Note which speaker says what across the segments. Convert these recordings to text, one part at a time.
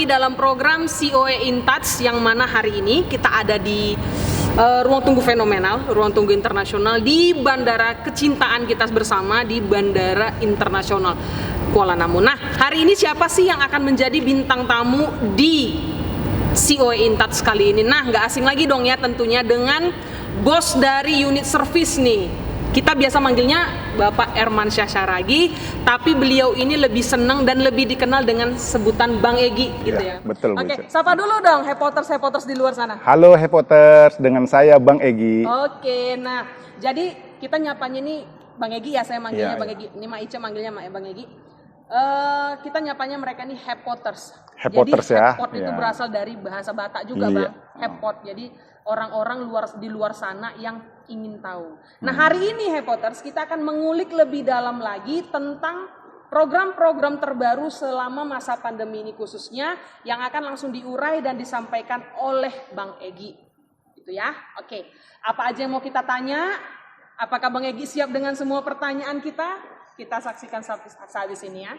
Speaker 1: lagi dalam program COE In Touch, yang mana hari ini kita ada di ruang tunggu fenomenal, ruang tunggu internasional di Bandara Kecintaan kita bersama di Bandara Internasional Kuala Namu. Nah, hari ini siapa sih yang akan menjadi bintang tamu di COE In Touch kali ini? Nah, nggak asing lagi dong ya tentunya dengan bos dari unit service nih. Kita biasa manggilnya Bapak Ermansyah Syaragi, tapi beliau ini lebih senang dan lebih dikenal dengan sebutan Bang Egy gitu ya.
Speaker 2: Betul.
Speaker 1: Oke, sapa dulu dong Hepoters di luar sana.
Speaker 2: Halo Hepoters, dengan saya Bang Egy.
Speaker 1: Oke, nah jadi kita nyapanya nih Bang Egy ya, saya manggilnya Bang Egy. Ini Ma Ica manggilnya Bang Egy. Kita nyapanya mereka nih Hepoters.
Speaker 2: Hepoters
Speaker 1: jadi,
Speaker 2: ya.
Speaker 1: Hepot itu berasal dari bahasa Batak juga, Bang. Hepot. Jadi orang-orang di luar sana yang ingin tahu. Nah, hari ini Hepoters kita akan mengulik lebih dalam lagi tentang program-program terbaru selama masa pandemi ini khususnya, yang akan langsung diurai dan disampaikan oleh Bang Egy. Gitu ya. Oke. Apa aja yang mau kita tanya? Apakah Bang Egy siap dengan semua pertanyaan kita? Kita saksikan saat di sini ya.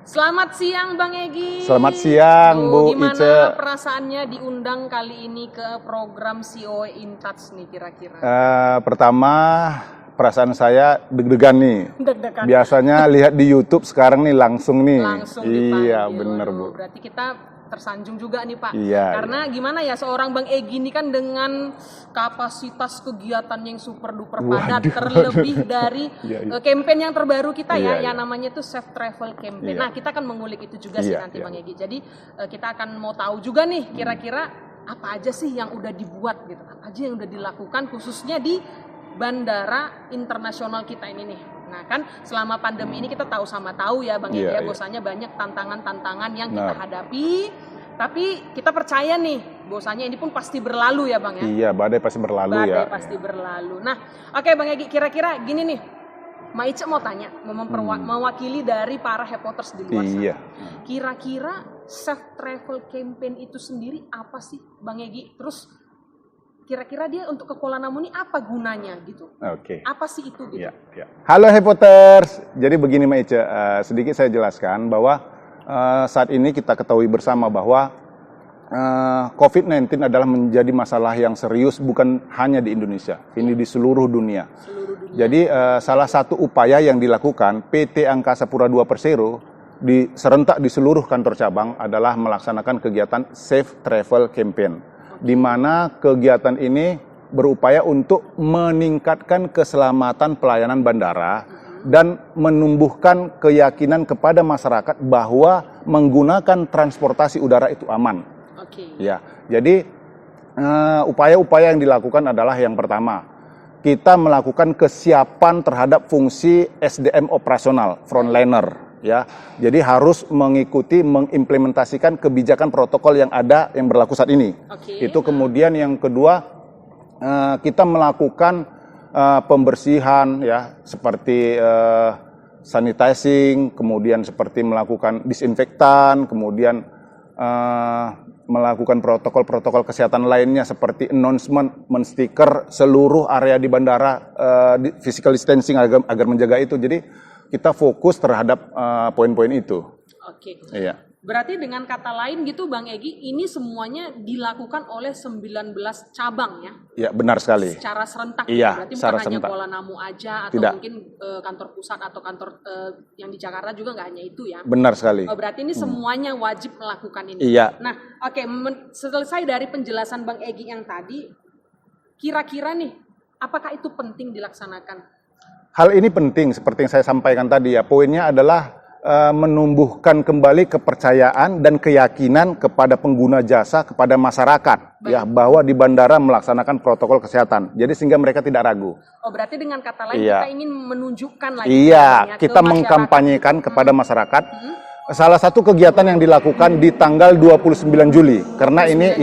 Speaker 1: Selamat siang Bang Egy.
Speaker 2: Selamat siang Bu
Speaker 1: Gimana
Speaker 2: Ica.
Speaker 1: perasaannya diundang kali ini ke program COE In Touch nih kira-kira?
Speaker 2: Pertama perasaan saya deg-degan nih.
Speaker 1: Deg-degan.
Speaker 2: Biasanya lihat di YouTube, sekarang nih langsung nih.
Speaker 1: Langsung
Speaker 2: iya
Speaker 1: dipanggil.
Speaker 2: bener Bu.
Speaker 1: Berarti kita tersanjung juga nih Pak.
Speaker 2: Iya.
Speaker 1: Karena gimana ya, seorang Bang Egy ini kan dengan kapasitas kegiatan yang super duper padat, terlebih dari campaign yang terbaru kita yang namanya itu Safe Travel Campaign. Nah, kita akan mengulik itu juga sih nanti Bang Egy. Jadi kita akan mau tahu juga nih kira-kira apa aja sih yang udah dibuat gitu, apa aja yang udah dilakukan khususnya di Bandara Internasional kita ini nih. Nah kan selama pandemi ini kita tahu ya Bang Egy ya, bahwasanya banyak tantangan-tantangan yang kita hadapi, tapi kita percaya nih bahwasanya ini pun pasti berlalu ya Bang ya.
Speaker 2: Iya, badai pasti berlalu ya.
Speaker 1: Badai pasti berlalu. Nah, oke Bang Egy, kira-kira gini nih, Ma Ica mau tanya, mewakili dari para Hepoters di luar sana. Kira-kira Safe Travel Campaign itu sendiri apa sih Bang Egy? Terus kira-kira dia untuk ke Kuala Namu ini apa gunanya gitu?
Speaker 2: Oke.
Speaker 1: Apa sih itu gitu?
Speaker 2: Halo Hepoters. Jadi begini Mbak Ica, sedikit saya jelaskan bahwa saat ini kita ketahui bersama bahwa COVID-19 adalah menjadi masalah yang serius bukan hanya di Indonesia, ini di seluruh dunia. Jadi salah satu upaya yang dilakukan PT Angkasa Pura II Persero serentak di seluruh kantor cabang adalah melaksanakan kegiatan Safe Travel Campaign, di mana kegiatan ini berupaya untuk meningkatkan keselamatan pelayanan bandara dan menumbuhkan keyakinan kepada masyarakat bahwa menggunakan transportasi udara itu aman. Ya, jadi upaya-upaya yang dilakukan adalah yang pertama, kita melakukan kesiapan terhadap fungsi SDM operasional frontliner. Ya, jadi harus mengimplementasikan kebijakan protokol yang ada yang berlaku saat ini. Itu kemudian yang kedua, kita melakukan pembersihan ya, seperti sanitizing, kemudian seperti melakukan disinfektan, kemudian melakukan protokol-protokol kesehatan lainnya seperti announcement, menstiker seluruh area di bandara, physical distancing agar menjaga itu. Jadi kita fokus terhadap poin-poin itu. Oke. Iya.
Speaker 1: Berarti dengan kata lain gitu Bang Egy, ini semuanya dilakukan oleh 19 cabang ya?
Speaker 2: Iya, benar sekali.
Speaker 1: Secara serentak.
Speaker 2: Iya,
Speaker 1: berarti
Speaker 2: secara
Speaker 1: bukan hanya
Speaker 2: serentak.
Speaker 1: Kuala Namu aja atau mungkin kantor pusat atau kantor yang di Jakarta juga nggak hanya itu ya?
Speaker 2: Benar sekali.
Speaker 1: Oh, berarti ini semuanya wajib melakukan ini.
Speaker 2: Iya.
Speaker 1: Nah, oke, selesai dari penjelasan Bang Egy yang tadi, kira-kira nih, apakah itu penting dilaksanakan?
Speaker 2: Hal ini penting seperti yang saya sampaikan tadi ya. Poinnya adalah menumbuhkan kembali kepercayaan dan keyakinan kepada pengguna jasa, kepada masyarakat ya, bahwa di bandara melaksanakan protokol kesehatan. Jadi sehingga mereka tidak ragu.
Speaker 1: Oh, berarti dengan kata lain kita ingin menunjukkan lagi.
Speaker 2: Iya, kita mengkampanyekan kepada masyarakat. Salah satu kegiatan yang dilakukan di tanggal 29 Juli. Karena ini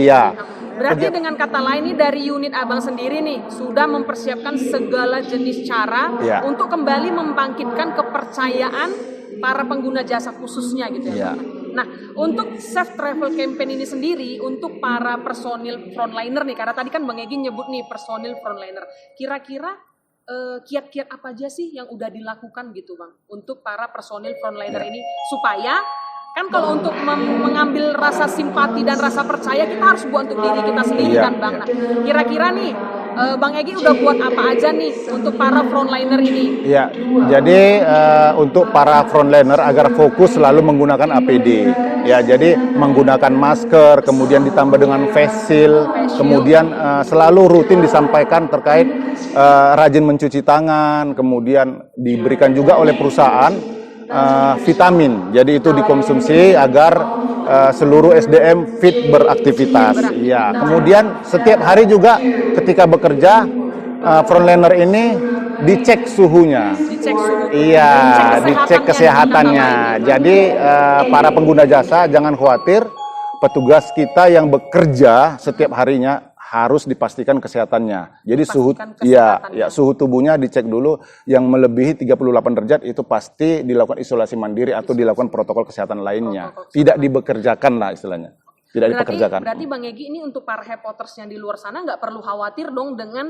Speaker 1: Berarti dengan kata lain ini dari unit Abang sendiri nih sudah mempersiapkan segala jenis cara untuk kembali membangkitkan kepercayaan para pengguna jasa khususnya gitu ya. Nah, untuk Safe Travel Campaign ini sendiri untuk para personil frontliner nih, karena tadi kan Bang Egy nyebut nih personil frontliner. Kira-kira kiat-kiat apa aja sih yang udah dilakukan gitu Bang untuk para personil frontliner ini supaya Kan kalau untuk mengambil rasa simpati dan rasa percaya kita harus buat untuk diri kita sendiri kan Bang. Nah, kira-kira nih Bang Egy udah buat apa aja nih untuk para frontliner ini?
Speaker 2: Ya, jadi untuk para frontliner agar fokus selalu menggunakan APD. Ya, jadi menggunakan masker, kemudian ditambah dengan face shield, kemudian selalu rutin disampaikan terkait rajin mencuci tangan, kemudian diberikan juga oleh perusahaan vitamin, jadi itu dikonsumsi agar seluruh SDM fit beraktivitas. Ya, kemudian setiap hari juga ketika bekerja frontliner ini dicek suhunya. Iya, dicek kesehatannya. Jadi para pengguna jasa jangan khawatir, petugas kita yang bekerja setiap harinya harus dipastikan kesehatannya. Jadi suhu tubuhnya dicek dulu, yang melebihi 38 derajat itu pasti dilakukan isolasi mandiri atau dilakukan protokol kesehatan lainnya. Tidak dibekerjakan lah istilahnya. Tidak dipekerjakan.
Speaker 1: Berarti Bang Egy ini untuk para Hepoters yang di luar sana nggak perlu khawatir dong dengan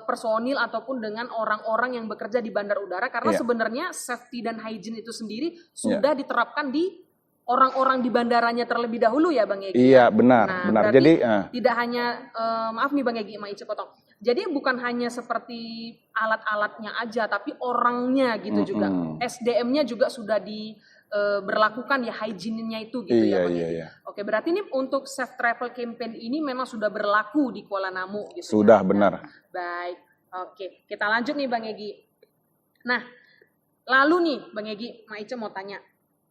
Speaker 1: personil ataupun dengan orang-orang yang bekerja di bandar udara, karena sebenarnya safety dan hygiene itu sendiri sudah diterapkan di orang-orang di bandaranya terlebih dahulu ya Bang Egy.
Speaker 2: Iya, benar, benar. Jadi
Speaker 1: tidak hanya maaf nih Bang Egy, Ice potong. Jadi bukan hanya seperti alat-alatnya aja, tapi orangnya gitu juga. SDM-nya juga sudah berlakukan ya, hygiene-nya itu gitu ya Bang Egy. Oke, berarti ini untuk safe travel campaign ini memang sudah berlaku di Kuala Namu gitu.
Speaker 2: Sudah, benar.
Speaker 1: Baik. Oke, kita lanjut nih Bang Egy. Nah, lalu nih Bang Egy, Ice mau tanya,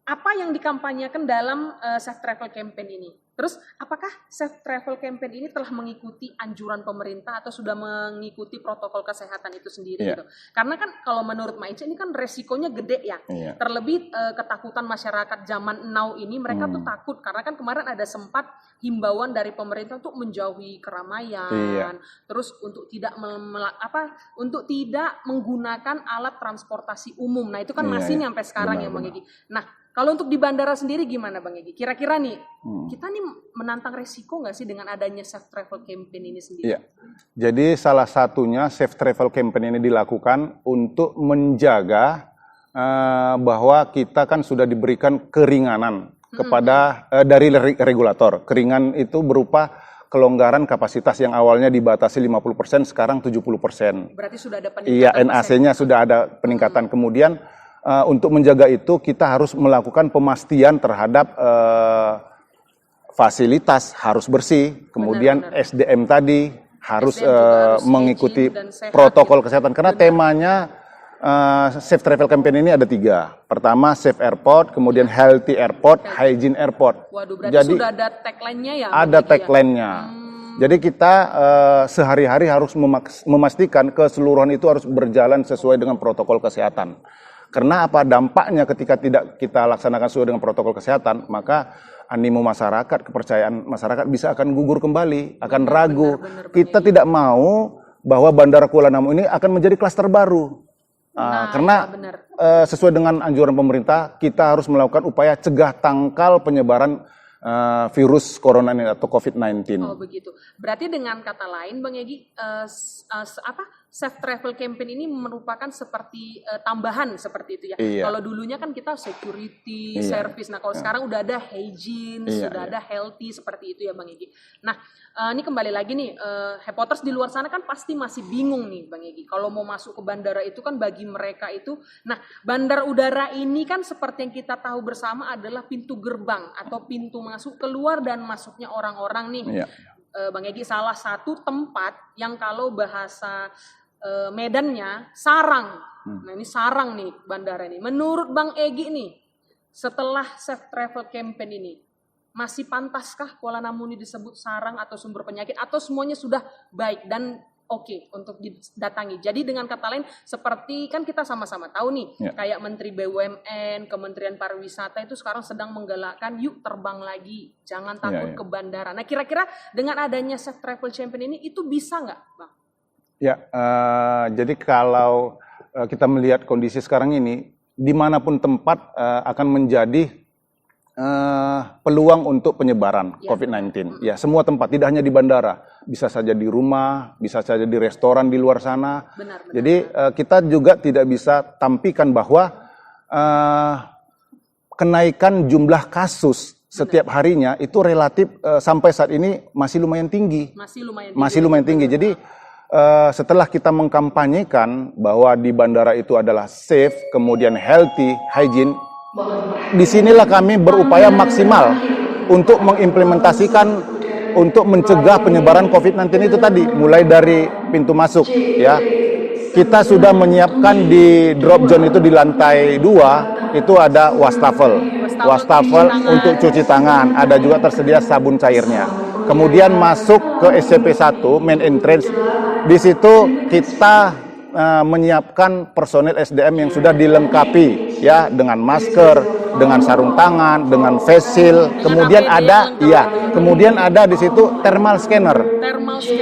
Speaker 1: apa yang dikampanyekan dalam safe travel campaign ini? Terus apakah safe travel campaign ini telah mengikuti anjuran pemerintah atau sudah mengikuti protokol kesehatan itu sendiri gitu? Karena kan kalau menurut Maice ini kan resikonya gede ya. Terlebih ketakutan masyarakat zaman now ini, mereka tuh takut karena kan kemarin ada sempat himbauan dari pemerintah untuk menjauhi keramaian, terus untuk tidak untuk tidak menggunakan alat transportasi umum. Nah, itu kan masih sampai sekarang ya Bang Egy. Nah, kalau untuk di bandara sendiri gimana Bang Egy? Kira-kira nih, kita nih menantang resiko nggak sih dengan adanya safe travel campaign ini sendiri? Iya.
Speaker 2: Jadi salah satunya safe travel campaign ini dilakukan untuk menjaga bahwa kita kan sudah diberikan keringanan kepada dari regulator. Keringan itu berupa kelonggaran kapasitas yang awalnya dibatasi 50%, sekarang 70%.
Speaker 1: Berarti sudah ada peningkatan.
Speaker 2: Iya, NAC-nya sudah ada peningkatan. Kemudian untuk menjaga itu kita harus melakukan pemastian terhadap fasilitas harus bersih, kemudian SDM tadi harus mengikuti protokol kesehatan, karena temanya Safe Travel Campaign ini ada 3. Pertama Safe Airport, kemudian Healthy Airport, Hygiene Airport.
Speaker 1: Waduh, berarti jadi sudah ada tagline-nya ya?
Speaker 2: Ada tagline-nya. Jadi kita sehari-hari harus memastikan keseluruhan itu harus berjalan sesuai dengan protokol kesehatan. Karena apa dampaknya ketika tidak kita laksanakan sesuai dengan protokol kesehatan, maka animo masyarakat, kepercayaan masyarakat bisa akan gugur kembali, akan ragu. Kita tidak mau bahwa Bandara Kuala Namu ini akan menjadi klaster baru. Karena sesuai dengan anjuran pemerintah, kita harus melakukan upaya cegah tangkal penyebaran virus corona ini atau COVID-19.
Speaker 1: Oh begitu. Berarti dengan kata lain Bang Egy, Safe Travel Campaign ini merupakan seperti tambahan seperti itu ya. Kalau dulunya kan kita security, service. Nah kalau sekarang udah ada hygiene, sudah ada healthy seperti itu ya Bang Egy. Nah ini kembali lagi nih, Hepoters di luar sana kan pasti masih bingung nih Bang Egy. Kalau mau masuk ke bandara itu kan bagi mereka itu, nah bandar udara ini kan seperti yang kita tahu bersama adalah pintu gerbang atau pintu masuk keluar dan masuknya orang-orang nih. Bang Egy, salah satu tempat yang kalau bahasa medannya sarang. Nah ini sarang nih bandara ini. Menurut Bang Egy nih, setelah Safe Travel Campaign ini, masih pantaskah Kuala Namu ini disebut sarang atau sumber penyakit, atau semuanya sudah baik dan oke untuk didatangi? Jadi dengan kata lain, seperti kan kita sama-sama tahu nih, kayak Menteri BUMN, Kementerian Pariwisata itu sekarang sedang menggalakkan yuk terbang lagi, jangan takut ke bandara. Nah kira-kira dengan adanya Safe Travel Campaign ini, itu bisa nggak Bang?
Speaker 2: Ya, jadi kalau kita melihat kondisi sekarang ini, dimanapun tempat akan menjadi peluang untuk penyebaran COVID-19. Ya, semua tempat, tidak hanya di bandara, bisa saja di rumah, bisa saja di restoran di luar sana. Jadi kita juga tidak bisa tampikan bahwa kenaikan jumlah kasus setiap harinya itu relatif sampai saat ini masih lumayan tinggi. Masih lumayan tinggi. Jadi setelah kita mengkampanyekan bahwa di bandara itu adalah safe, kemudian healthy, hygiene, disinilah kami berupaya maksimal untuk mengimplementasikan, untuk mencegah penyebaran COVID-19 itu tadi, mulai dari pintu masuk, ya. Kita sudah menyiapkan di drop zone itu di lantai 2, itu ada wastafel untuk cuci tangan, ada juga tersedia sabun cairnya. Kemudian masuk ke SCP-1, main entrance, di situ kita menyiapkan personel SDM yang sudah dilengkapi, ya, dengan masker, dengan sarung tangan, dengan face shield, kemudian ada di situ thermal scanner.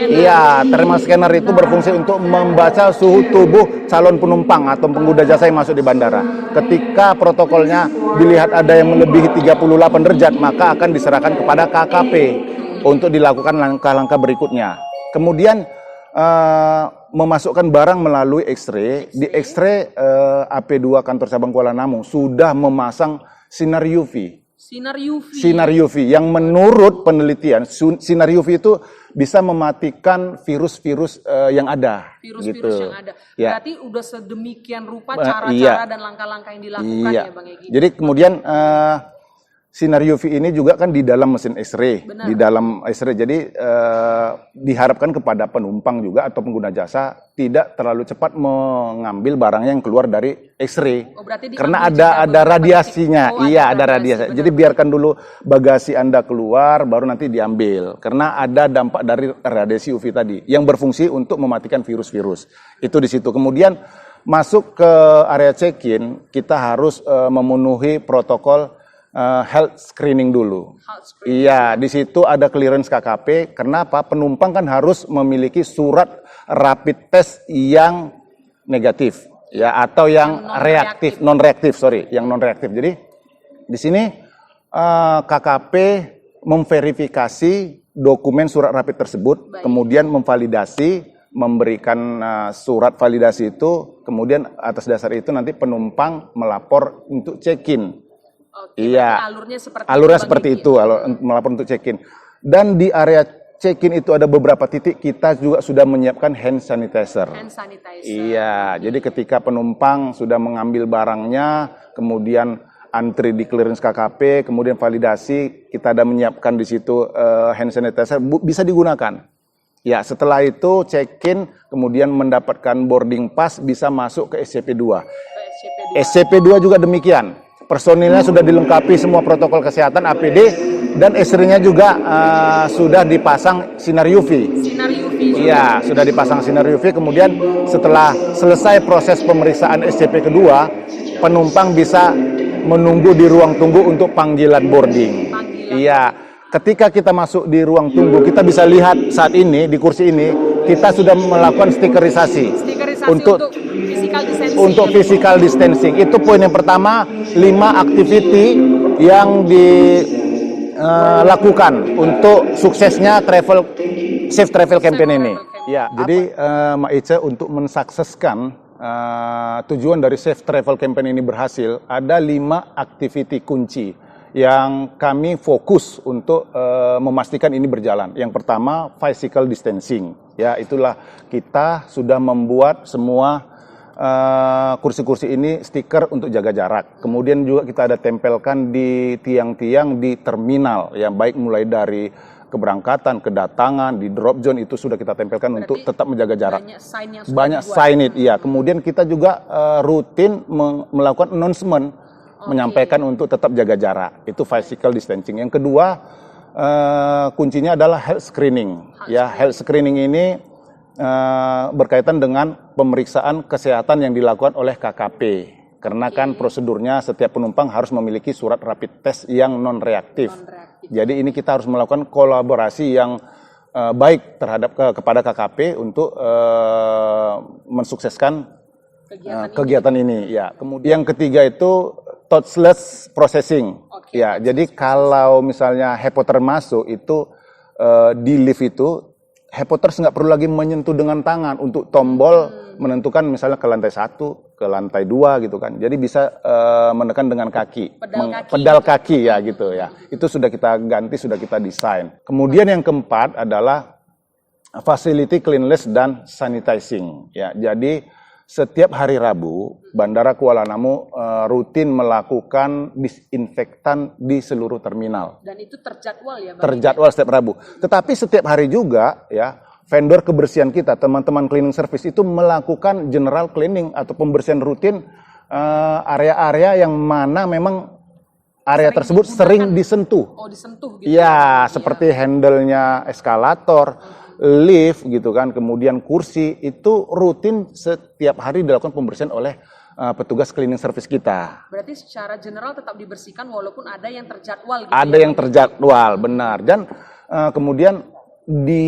Speaker 2: Iya, thermal scanner itu berfungsi untuk membaca suhu tubuh calon penumpang atau pengguna jasa yang masuk di bandara. Ketika protokolnya dilihat ada yang melebihi 38 derajat, maka akan diserahkan kepada KKP untuk dilakukan langkah-langkah berikutnya. Kemudian memasukkan barang melalui X-ray. Di X-ray AP2 kantor cabang Kuala Namu sudah memasang sinar UV. Sinar UV yang menurut penelitian sinar UV itu bisa mematikan virus-virus yang ada.
Speaker 1: Virus-virus yang ada. Berarti udah sedemikian rupa cara-cara dan langkah-langkah yang dilakukan ya Bang Egy.
Speaker 2: Jadi kemudian sinar UV ini juga kan di dalam mesin X-ray, di dalam X-ray. Jadi diharapkan kepada penumpang juga atau pengguna jasa tidak terlalu cepat mengambil barangnya yang keluar dari X-ray. Karena ada radiasinya. Ada radiasi. Jadi biarkan dulu bagasi Anda keluar, baru nanti diambil. Karena ada dampak dari radiasi UV tadi yang berfungsi untuk mematikan virus-virus. Itu di situ. Kemudian masuk ke area check-in, kita harus memenuhi protokol health screening dulu. Iya, di situ ada clearance KKP. Kenapa? Penumpang kan harus memiliki surat rapid test yang negatif, ya, atau yang non reaktif. Jadi di sini KKP memverifikasi dokumen surat rapid tersebut, kemudian memvalidasi, memberikan surat validasi itu, kemudian atas dasar itu nanti penumpang melapor untuk check-in. Alurnya seperti itu, melapor untuk check-in. Dan di area check-in itu ada beberapa titik kita juga sudah menyiapkan hand sanitizer. Iya, jadi ketika penumpang sudah mengambil barangnya, kemudian antri di clearance KKP, kemudian validasi, kita ada menyiapkan di situ hand sanitizer bisa digunakan. Ya, setelah itu check-in, kemudian mendapatkan boarding pass, bisa masuk ke SCP-2. SCP-2 juga demikian. Personilnya sudah dilengkapi semua protokol kesehatan APD dan X-ray-nya juga sudah dipasang sinar UV. Iya, sudah dipasang sinar UV. Kemudian setelah selesai proses pemeriksaan SCP kedua, penumpang bisa menunggu di ruang tunggu untuk panggilan boarding. Iya, ketika kita masuk di ruang tunggu, kita bisa lihat saat ini di kursi ini kita sudah melakukan stikerisasi untuk physical distancing. Itu poin yang pertama, 5 activity yang dilakukan untuk suksesnya safe travel campaign ini. Ya, jadi Mbak Ica, untuk mensukseskan tujuan dari safe travel campaign ini berhasil, ada 5 activity kunci yang kami fokus untuk memastikan ini berjalan. Yang pertama, physical distancing. Ya, itulah kita sudah membuat semua kursi-kursi ini stiker untuk jaga jarak. Kemudian juga kita ada tempelkan di tiang-tiang di terminal, ya, baik mulai dari keberangkatan, kedatangan, di drop zone itu sudah kita tempelkan. Berarti untuk tetap menjaga jarak. Banyak signage, iya. Kemudian kita juga rutin melakukan announcement, menyampaikan untuk tetap jaga jarak. Itu physical distancing. Yang kedua, kuncinya adalah health screening. Health screening ini berkaitan dengan pemeriksaan kesehatan yang dilakukan oleh KKP. Karena kan prosedurnya setiap penumpang harus memiliki surat rapid test yang non reaktif. Jadi ini kita harus melakukan kolaborasi yang baik terhadap kepada KKP untuk mensukseskan kegiatan ini. Ya, kemudian yang ketiga itu touchless processing. Ya, jadi kalau misalnya hepoter masuk itu di lift itu hepoters nggak perlu lagi menyentuh dengan tangan untuk tombol menentukan misalnya ke lantai 1, ke ke lantai 2 gitu kan. Jadi bisa menekan dengan kaki,
Speaker 1: pedal
Speaker 2: kaki ya gitu ya. Itu sudah kita ganti, sudah kita desain. Kemudian yang keempat adalah facility cleanliness dan sanitizing ya. Jadi setiap hari Rabu Bandara Kuala Namu rutin melakukan disinfektan di seluruh terminal.
Speaker 1: Dan itu terjadwal ya, Bang?
Speaker 2: Terjadwal setiap Rabu. Tetapi setiap hari juga ya, vendor kebersihan kita, teman-teman cleaning service itu melakukan general cleaning atau pembersihan rutin area-area yang mana memang area tersebut sering disentuh.
Speaker 1: Oh, disentuh gitu.
Speaker 2: Ya, seperti handle-nya eskalator, lift gitu kan, kemudian kursi, itu rutin setiap hari dilakukan pembersihan oleh petugas cleaning service kita.
Speaker 1: Berarti secara general tetap dibersihkan walaupun ada yang terjadwal gitu.
Speaker 2: Ada yang terjadwal, benar. Dan kemudian di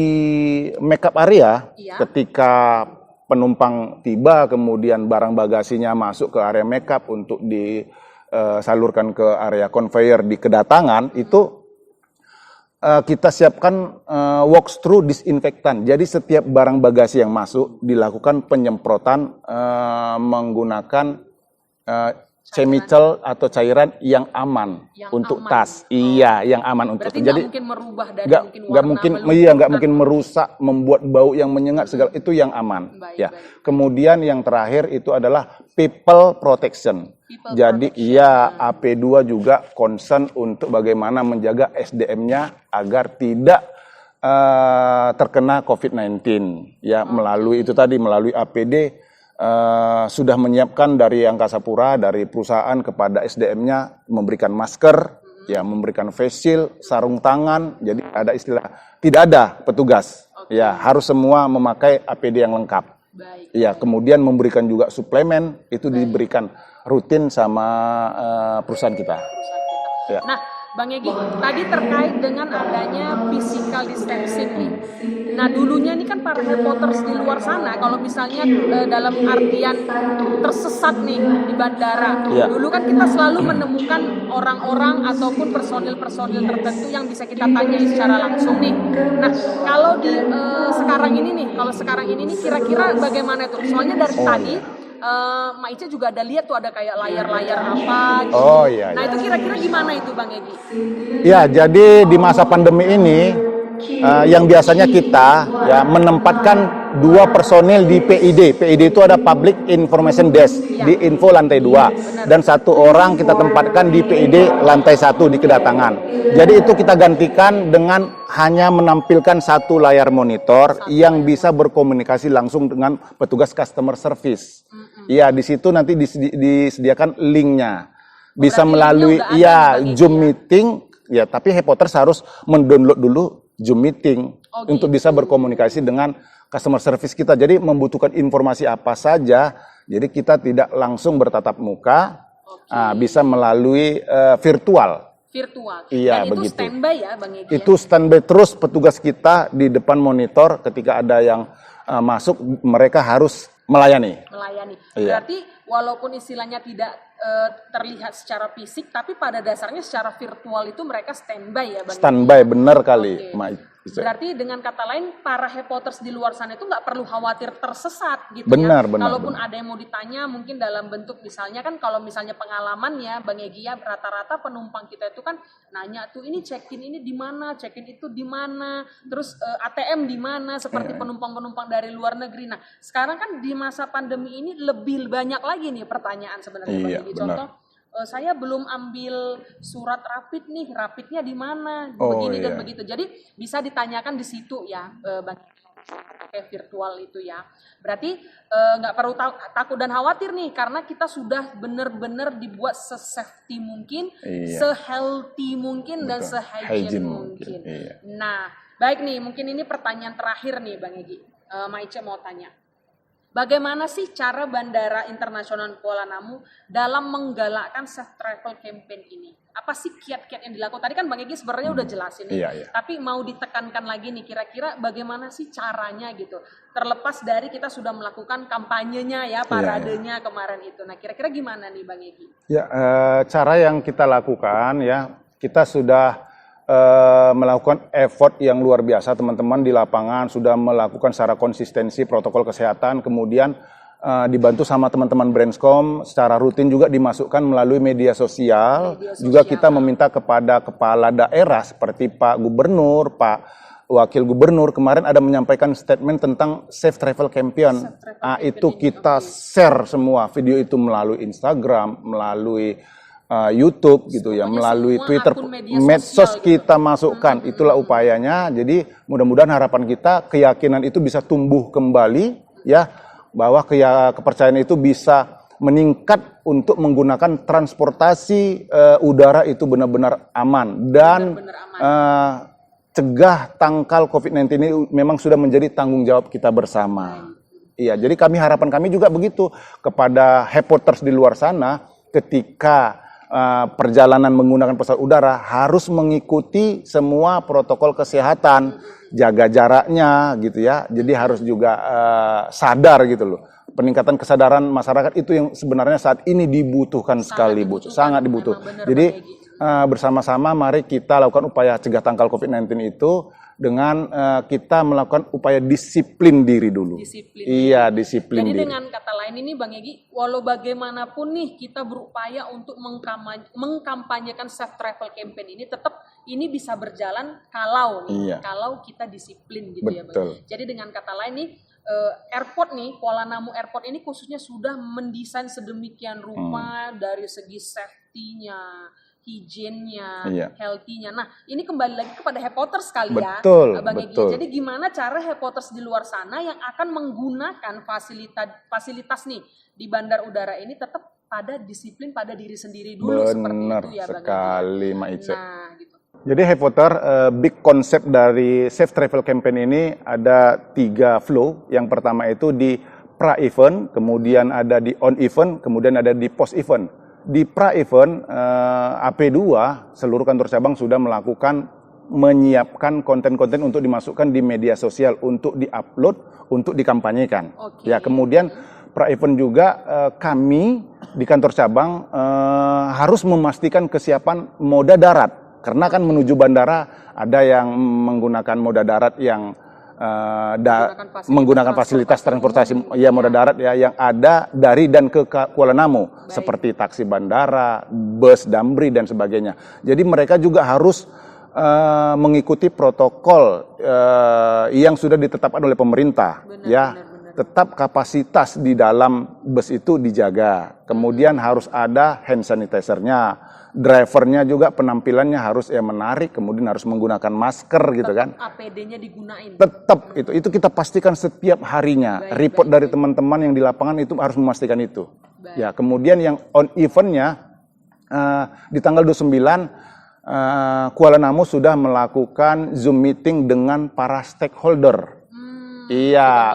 Speaker 2: makeup area, ketika penumpang tiba, kemudian barang bagasinya masuk ke area makeup untuk disalurkan ke area conveyor di kedatangan, itu kita siapkan walkthrough disinfektan. Jadi setiap barang bagasi yang masuk dilakukan penyemprotan menggunakan chemical atau cairan yang aman untuk tas. Iya, yang aman untuk.
Speaker 1: Berarti
Speaker 2: Jadi
Speaker 1: nggak mungkin merubah dari
Speaker 2: nggak mungkin merusak, membuat bau yang menyengat segala, itu yang aman. Ya. Kemudian yang terakhir itu adalah people protection. Jadi iya, AP2 juga concern untuk bagaimana menjaga SDM-nya agar tidak terkena COVID-19 ya, melalui itu tadi, melalui APD. Sudah menyiapkan dari Angkasa Pura, dari perusahaan kepada SDM-nya, memberikan masker, ya, memberikan face shield, sarung tangan. Jadi ada istilah, tidak ada petugas, ya, harus semua memakai APD yang lengkap. Ya, kemudian memberikan juga suplemen, itu diberikan rutin sama perusahaan kita. Ya.
Speaker 1: Nah, Bang Egy, tadi terkait dengan adanya physical distancing nih. Nah, dulunya ini kan para reporters di luar sana, kalau misalnya dalam artian tersesat nih di bandara, dulu kan kita selalu menemukan orang-orang ataupun personil-personil tertentu yang bisa kita tanyai secara langsung nih. Nah, kalau di sekarang ini nih, kira-kira bagaimana tuh? Soalnya dari tadi Ma Ica juga ada lihat tuh, ada kayak layar-layar apa gitu.
Speaker 2: Oh iya.
Speaker 1: Nah, itu kira-kira gimana itu, Bang Egy?
Speaker 2: Ya, jadi di masa pandemi ini yang biasanya kita ya menempatkan 2 personil di PID. PID itu ada Public Information Desk di info lantai 2 dan 1 orang kita tempatkan di PID lantai 1 di kedatangan. Jadi itu kita gantikan dengan hanya menampilkan 1 layar monitor yang bisa berkomunikasi langsung dengan petugas customer service. Iya, di situ nanti disediakan linknya. Bisa melalui Zoom meeting ya, tapi reporters harus mendownload dulu Zoom meeting untuk bisa berkomunikasi dengan customer service kita. Jadi membutuhkan informasi apa saja, jadi kita tidak langsung bertatap muka, bisa melalui virtual. Iya,
Speaker 1: dan itu
Speaker 2: begitu.
Speaker 1: Standby ya, Bang Egy?
Speaker 2: Itu standby terus, petugas kita di depan monitor ketika ada yang masuk, mereka harus melayani. Iya.
Speaker 1: Berarti walaupun istilahnya tidak terlihat secara fisik, tapi pada dasarnya secara virtual itu mereka standby ya, Bang?
Speaker 2: Standby, benar kali.
Speaker 1: Berarti dengan kata lain, para reporters di luar sana itu nggak perlu khawatir tersesat gitu
Speaker 2: benar,
Speaker 1: ya. Kalaupun ada yang mau ditanya, mungkin dalam bentuk misalnya kan, kalau misalnya pengalaman ya, Bang Egy ya, rata-rata penumpang kita itu kan nanya tuh, ini check-in ini di mana, check-in itu di mana, terus ATM di mana, seperti penumpang-penumpang dari luar negeri. Nah, sekarang kan di masa pandemi ini lebih banyak lagi nih pertanyaan sebenarnya, Bang Egy. Contoh, saya belum ambil surat rapid nih, rapidnya di mana, begini dan begitu. Jadi bisa ditanyakan di situ ya, Bang, kayak virtual itu ya. Berarti nggak perlu takut dan khawatir nih, karena kita sudah benar-benar dibuat se-safety mungkin, se-healthy mungkin, dan se-hygiene mungkin. Nah, baik nih, mungkin ini pertanyaan terakhir nih, Bang Egy. Ma Ica mau tanya. Bagaimana sih cara Bandara Internasional Kuala Namu dalam menggalakkan safe travel campaign ini? Apa sih kiat-kiat yang dilakukan? Tadi kan Bang Egy sebenarnya udah jelasin nih, tapi mau ditekankan lagi nih, kira-kira bagaimana sih caranya gitu? Terlepas dari kita sudah melakukan kampanyenya ya, paradenya kemarin itu. Nah, kira-kira gimana nih, Bang Egy?
Speaker 2: Ya, cara yang kita lakukan ya, kita sudah melakukan effort yang luar biasa. Teman-teman di lapangan sudah melakukan secara konsistensi protokol kesehatan, kemudian dibantu sama teman-teman Brainscom secara rutin juga dimasukkan melalui media sosial. Juga kita meminta kepada kepala daerah seperti Pak Gubernur, Pak Wakil Gubernur kemarin ada menyampaikan statement tentang Safe Travel Campaign. Itu kita share semua video itu melalui Instagram, melalui YouTube gitu ya, melalui Twitter, medsos kita masukkan. Itulah upayanya. Jadi mudah-mudahan harapan kita keyakinan itu bisa tumbuh kembali ya, bahwa kepercayaan itu bisa meningkat untuk menggunakan transportasi udara itu benar-benar aman dan cegah tangkal COVID-19 ini memang sudah menjadi tanggung jawab kita bersama. Iya, jadi harapan kami juga begitu kepada Hepoters di luar sana, ketika perjalanan menggunakan pesawat udara harus mengikuti semua protokol kesehatan, jaga jaraknya gitu ya. Jadi harus juga sadar gitu loh. Peningkatan kesadaran masyarakat itu yang sebenarnya saat ini dibutuhkan sekali, sangat dibutuhkan. Jadi bersama-sama mari kita lakukan upaya cegah tangkal COVID-19 itu dengan kita melakukan upaya disiplin diri dulu. Iya, disiplin
Speaker 1: diri. Jadi
Speaker 2: dengan
Speaker 1: kata lain ini Bang Egy, walau bagaimanapun nih kita berupaya untuk mengkampanyekan Safe Travel Campaign ini, tetap ini bisa berjalan kalau kita disiplin gitu. Betul. Ya Bang. Jadi dengan kata lain nih, airport nih, Kuala Namu Airport ini khususnya sudah mendesain sedemikian rupa dari segi safety-nya, higiene-nya, healthy-nya. Nah, ini kembali lagi kepada Hepoters kali ya, Bang Egy. Jadi gimana cara Hepoters di luar sana yang akan menggunakan fasilitas nih di bandar udara ini tetap pada disiplin pada diri sendiri dulu, seperti itu ya Bang Egy.
Speaker 2: Sekali, Mak Ice.
Speaker 1: Nah, gitu.
Speaker 2: Jadi Hepoter, big konsep dari Safe Travel Campaign ini ada 3 flow. Yang pertama itu di pra-event, kemudian ada di on-event, kemudian ada di post-event. Di pra-event, AP2, seluruh kantor cabang sudah menyiapkan konten-konten untuk dimasukkan di media sosial, untuk di-upload, untuk dikampanyekan. Ya, kemudian pra-event juga kami di kantor cabang harus memastikan kesiapan moda darat. Karena kan menuju bandara ada yang menggunakan moda darat yang menggunakan fasilitas transportasi moda darat ya yang ada dari dan ke Kuala Namu. Seperti taksi bandara, bus Damri dan sebagainya. Jadi mereka juga harus mengikuti protokol yang sudah ditetapkan oleh pemerintah. Tetap kapasitas di dalam bus itu dijaga. Kemudian harus ada hand sanitizer-nya. Drivernya juga penampilannya harus menarik, kemudian harus menggunakan masker gitu kan.
Speaker 1: APD-nya digunain.
Speaker 2: Tetap itu kita pastikan setiap harinya. Report dari teman-teman yang di lapangan itu harus memastikan itu. Ya, kemudian yang on event-nya di tanggal 29 Kuala Namu sudah melakukan Zoom meeting dengan para stakeholder.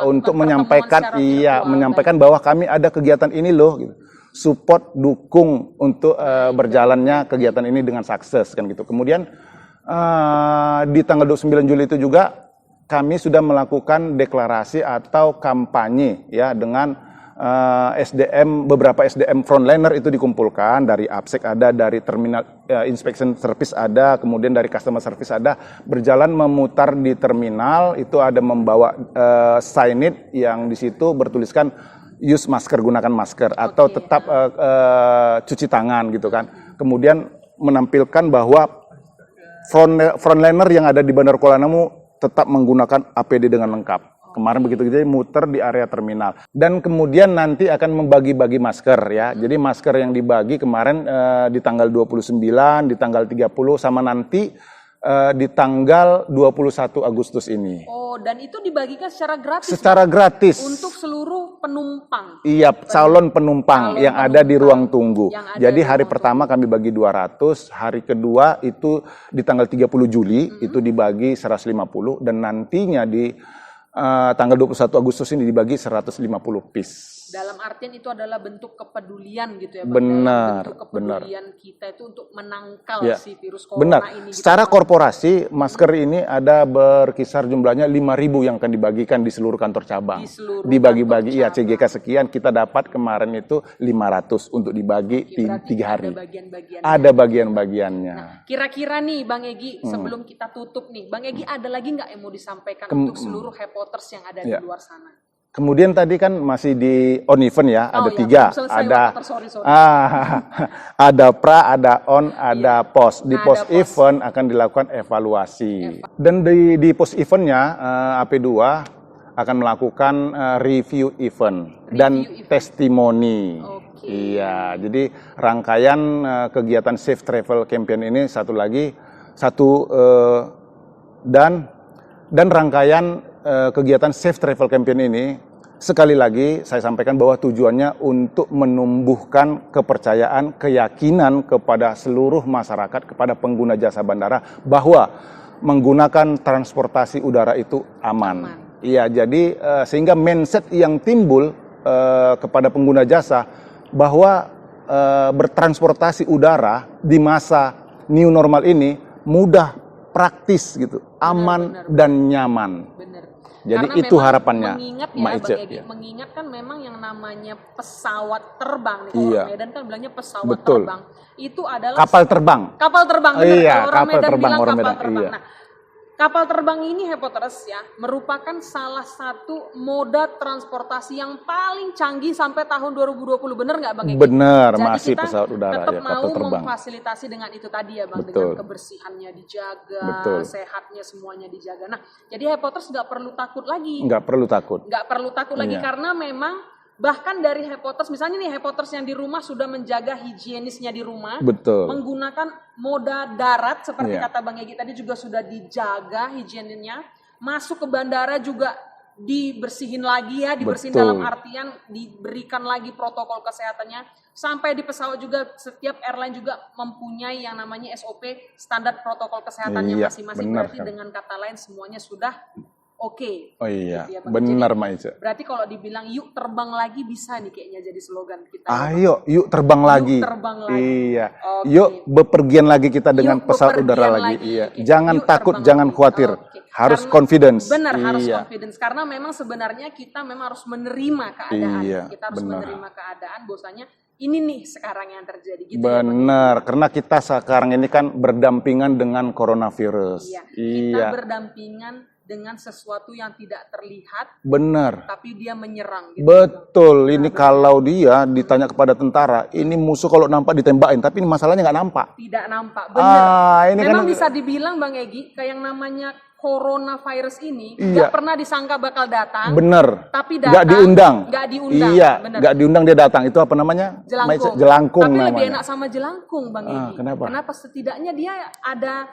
Speaker 2: Untuk menyampaikan bahwa kami ada kegiatan ini loh gitu. Support, dukung untuk berjalannya kegiatan ini dengan sukses kan gitu. Kemudian di tanggal 29 Juli itu juga kami sudah melakukan deklarasi atau kampanye ya dengan beberapa SDM frontliner itu dikumpulkan dari APSEC ada, dari terminal inspection service ada, kemudian dari customer service ada, berjalan memutar di terminal itu ada membawa signage yang di situ bertuliskan use masker, gunakan masker, atau tetap cuci tangan gitu kan. Kemudian menampilkan bahwa frontliner yang ada di Bandar Kuala Namu tetap menggunakan APD dengan lengkap. Kemarin begitu jadi muter di area terminal. Dan kemudian nanti akan membagi-bagi masker ya. Jadi masker yang dibagi kemarin di tanggal 29, di tanggal 30 sama nanti di tanggal 21 Agustus ini.
Speaker 1: Oh, dan itu dibagikan secara gratis?
Speaker 2: Secara gratis.
Speaker 1: Untuk seluruh penumpang?
Speaker 2: Iya, calon penumpang yang ada di ruang tunggu. Jadi hari pertama kami bagi 200, hari kedua itu di tanggal 30 Juli itu dibagi 150, dan nantinya di tanggal 21 Agustus ini dibagi 150 piece.
Speaker 1: Dalam artian itu adalah bentuk kepedulian gitu ya Bang?
Speaker 2: Benar,
Speaker 1: bentuk kepedulian kita itu untuk menangkal si virus
Speaker 2: benar.
Speaker 1: corona ini.
Speaker 2: Secara korporasi, masker ini ada berkisar jumlahnya 5.000 yang akan dibagikan di seluruh kantor cabang. Dibagi-bagi, ya CGK sekian, kita dapat kemarin itu 500 untuk dibagi 3 hari. Ada bagian-bagiannya.
Speaker 1: Nah, kira-kira nih Bang Egy, sebelum kita tutup nih, Bang Egy ada lagi nggak yang mau disampaikan untuk seluruh Hepoters yang ada di luar sana?
Speaker 2: Kemudian tadi kan masih di on event ya, ada
Speaker 1: Oh ya,
Speaker 2: 3,
Speaker 1: belum selesai,
Speaker 2: ada
Speaker 1: Pak Peter, sorry.
Speaker 2: ada pra, ada on, ada post. Di
Speaker 1: Nah,
Speaker 2: post
Speaker 1: ada post.
Speaker 2: event akan dilakukan evaluasi. Dan di post eventnya AP2 akan melakukan review event dan testimoni. Iya, jadi rangkaian kegiatan Safe Travel Campaign ini dan rangkaian kegiatan Safe Travel Campaign ini sekali lagi saya sampaikan bahwa tujuannya untuk menumbuhkan kepercayaan, keyakinan kepada seluruh masyarakat, kepada pengguna jasa bandara bahwa menggunakan transportasi udara itu aman. Iya, jadi sehingga mindset yang timbul kepada pengguna jasa bahwa bertransportasi udara di masa new normal ini mudah, praktis gitu, aman dan nyaman. Jadi
Speaker 1: karena
Speaker 2: itu harapannya,
Speaker 1: mengingat ya,
Speaker 2: Mak Ice,
Speaker 1: Bang Egy, mengingat kan memang yang namanya pesawat terbang, kalau
Speaker 2: Iya.
Speaker 1: orang Medan kan bilangnya pesawat
Speaker 2: Betul.
Speaker 1: terbang, itu adalah
Speaker 2: kapal terbang.
Speaker 1: Kapal terbang, benar.
Speaker 2: Iya,
Speaker 1: Kalau orang
Speaker 2: kapal
Speaker 1: Medan
Speaker 2: terbang,
Speaker 1: bilang
Speaker 2: orang
Speaker 1: kapal
Speaker 2: Medan,
Speaker 1: terbang.
Speaker 2: iya.
Speaker 1: Nah, kapal terbang ini Hepoters ya, merupakan salah satu moda transportasi yang paling canggih sampai tahun 2020. Benar nggak Bang Egy?
Speaker 2: Benar,
Speaker 1: Jadi
Speaker 2: masih
Speaker 1: kita
Speaker 2: pesawat udara
Speaker 1: tetap
Speaker 2: ya,
Speaker 1: mau
Speaker 2: kapal terbang.
Speaker 1: memfasilitasi dengan itu tadi ya Bang,
Speaker 2: Betul.
Speaker 1: dengan kebersihannya dijaga,
Speaker 2: Betul.
Speaker 1: sehatnya semuanya dijaga. Nah, jadi Hepoters nggak perlu takut lagi.
Speaker 2: Nggak perlu takut.
Speaker 1: Nggak perlu takut lagi
Speaker 2: Iya.
Speaker 1: karena memang bahkan dari Hepoters, misalnya nih Hepoters yang di rumah sudah menjaga higienisnya di rumah,
Speaker 2: Betul.
Speaker 1: menggunakan moda darat seperti
Speaker 2: Iya.
Speaker 1: kata Bang Egy tadi juga sudah dijaga higiennya, masuk ke bandara juga dibersihin lagi ya, dibersihin
Speaker 2: Betul.
Speaker 1: dalam artian diberikan lagi protokol kesehatannya, sampai di pesawat juga setiap airline juga mempunyai yang namanya SOP, standar protokol kesehatannya
Speaker 2: Iya,
Speaker 1: masing-masing.
Speaker 2: benar,
Speaker 1: Berarti
Speaker 2: kan.
Speaker 1: dengan kata lain semuanya sudah oke.
Speaker 2: Oh iya,
Speaker 1: Gitu ya, Bang.
Speaker 2: benar
Speaker 1: Jadi,
Speaker 2: Mak Ice.
Speaker 1: berarti kalau dibilang yuk terbang lagi bisa nih kayaknya jadi slogan kita.
Speaker 2: Ayo, yuk terbang lagi.
Speaker 1: terbang lagi.
Speaker 2: Iya.
Speaker 1: Oke.
Speaker 2: Yuk bepergian lagi kita dengan
Speaker 1: Yuk
Speaker 2: pesawat udara
Speaker 1: bepergian
Speaker 2: lagi.
Speaker 1: lagi.
Speaker 2: Iya.
Speaker 1: Oke.
Speaker 2: Jangan
Speaker 1: Yuk
Speaker 2: takut,
Speaker 1: terbang
Speaker 2: jangan
Speaker 1: lagi.
Speaker 2: khawatir.
Speaker 1: Oke.
Speaker 2: Harus
Speaker 1: Karena-
Speaker 2: confidence.
Speaker 1: Benar, harus
Speaker 2: Iya.
Speaker 1: confidence. Karena memang sebenarnya kita memang harus menerima keadaan.
Speaker 2: Iya,
Speaker 1: Kita harus
Speaker 2: benar.
Speaker 1: menerima keadaan bahwasanya ini nih sekarang yang terjadi. Gitu ya, Bang?
Speaker 2: Benar, karena kita sekarang ini kan berdampingan dengan coronavirus.
Speaker 1: Iya. Kita
Speaker 2: Iya.
Speaker 1: berdampingan dengan sesuatu yang tidak terlihat
Speaker 2: Benar.
Speaker 1: tapi dia menyerang. Gitu.
Speaker 2: Betul, ini kalau dia ditanya kepada tentara, ini musuh kalau nampak ditembakin, tapi ini masalahnya nggak nampak.
Speaker 1: Tidak nampak, benar.
Speaker 2: Ini
Speaker 1: Memang
Speaker 2: kan
Speaker 1: bisa dibilang Bang Egy, kayak yang namanya coronavirus ini
Speaker 2: Iya.
Speaker 1: nggak pernah disangka bakal datang,
Speaker 2: bener,
Speaker 1: tapi
Speaker 2: nggak
Speaker 1: datang,
Speaker 2: diundang.
Speaker 1: nggak diundang,
Speaker 2: Iya,
Speaker 1: bener.
Speaker 2: nggak diundang dia datang. Itu apa namanya?
Speaker 1: Jelangkung.
Speaker 2: Jelangkung
Speaker 1: Tapi
Speaker 2: namanya.
Speaker 1: lebih enak sama jelangkung Bang Egy.
Speaker 2: Kenapa?
Speaker 1: Setidaknya dia ada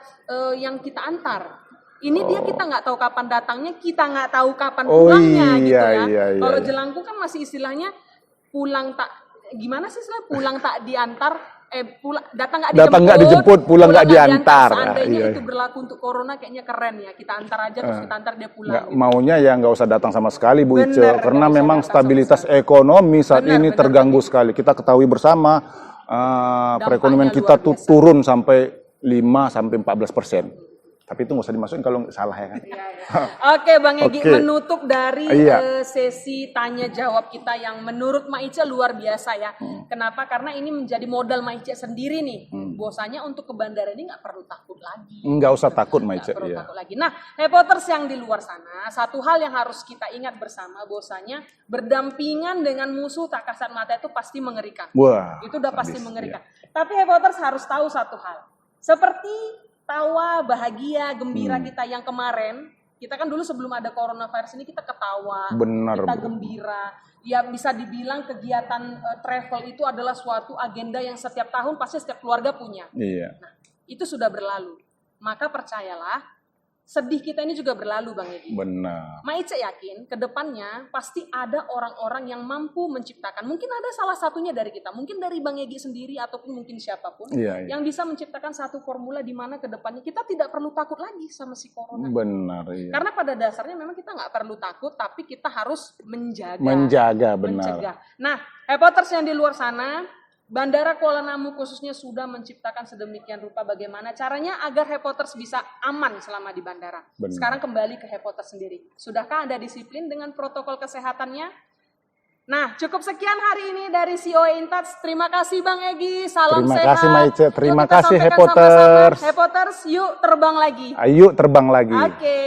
Speaker 1: yang kita antar. Ini dia kita nggak tahu kapan datangnya, kita nggak tahu kapan pulangnya gitu ya.
Speaker 2: iya,
Speaker 1: Kalau
Speaker 2: iya.
Speaker 1: jelangkung kan masih istilahnya pulang tak, gimana sih istilah pulang tak diantar, datang nggak dijemput,
Speaker 2: pulang nggak diantar.
Speaker 1: Seandainya
Speaker 2: Iya.
Speaker 1: itu berlaku untuk corona kayaknya keren ya. Kita antar aja terus kita antar dia pulang.
Speaker 2: Nggak,
Speaker 1: Gitu.
Speaker 2: maunya ya nggak usah datang sama sekali Bu Ice,
Speaker 1: Bener,
Speaker 2: karena
Speaker 1: nggak usah
Speaker 2: memang
Speaker 1: datang
Speaker 2: stabilitas
Speaker 1: sama
Speaker 2: ekonomi saat
Speaker 1: Bener,
Speaker 2: ini
Speaker 1: bener,
Speaker 2: terganggu sekali. Kita ketahui bersama perekonomian kita
Speaker 1: luar
Speaker 2: tuh
Speaker 1: biasa.
Speaker 2: turun sampai 5-14%. Tapi itu nggak usah dimasukin kalau salah ya kan.
Speaker 1: Iya, iya. Oke Bang Egy,
Speaker 2: Oke.
Speaker 1: menutup dari
Speaker 2: Iya.
Speaker 1: sesi tanya jawab kita yang menurut Mak Ice luar biasa ya. Kenapa? Karena ini menjadi modal Mak Ice sendiri nih. Bahwasanya untuk ke bandara ini nggak perlu takut lagi.
Speaker 2: Nggak usah takut Mak Ice.
Speaker 1: Nggak perlu
Speaker 2: Iya.
Speaker 1: takut lagi. Nah, reporters yang di luar sana, satu hal yang harus kita ingat bersama bahwasanya berdampingan dengan musuh tak kasat mata itu pasti mengerikan.
Speaker 2: Wah,
Speaker 1: Itu udah pasti
Speaker 2: sadis,
Speaker 1: mengerikan. Tapi reporters harus tahu satu hal. Seperti tawa, bahagia, gembira kita yang kemarin, kita kan dulu sebelum ada coronavirus ini kita ketawa,
Speaker 2: Benar,
Speaker 1: kita
Speaker 2: Bu.
Speaker 1: gembira. Ya bisa dibilang kegiatan travel itu adalah suatu agenda yang setiap tahun pasti setiap keluarga punya.
Speaker 2: Iya.
Speaker 1: Nah, itu sudah berlalu. Maka percayalah, sedih kita ini juga berlalu Bang Egy.
Speaker 2: Benar.
Speaker 1: Mak Ice yakin ke depannya pasti ada orang-orang yang mampu menciptakan. Mungkin ada salah satunya dari kita, mungkin dari Bang Egy sendiri ataupun mungkin siapapun
Speaker 2: Iya, iya.
Speaker 1: yang bisa menciptakan satu formula di mana ke depannya kita tidak perlu takut lagi sama si corona.
Speaker 2: Benar, iya.
Speaker 1: Karena pada dasarnya memang kita nggak perlu takut, tapi kita harus menjaga.
Speaker 2: Menjaga, benar.
Speaker 1: Mencegah. Nah, reporters yang di luar sana, Bandara Kuala Namu khususnya sudah menciptakan sedemikian rupa bagaimana caranya agar reporters bisa aman selama di bandara.
Speaker 2: Benar.
Speaker 1: Sekarang kembali ke reporters sendiri. Sudahkah Anda disiplin dengan protokol kesehatannya? Nah, cukup sekian hari ini dari COE Intouch. Terima kasih Bang Egy. Salam
Speaker 2: Terima
Speaker 1: sehat.
Speaker 2: kasih, Mak Ice.
Speaker 1: Yuk
Speaker 2: Terima
Speaker 1: kita
Speaker 2: kasih,
Speaker 1: sampaikan
Speaker 2: reporters.
Speaker 1: sama-sama. Reporters, yuk terbang lagi.
Speaker 2: Ayo terbang lagi.
Speaker 1: Oke.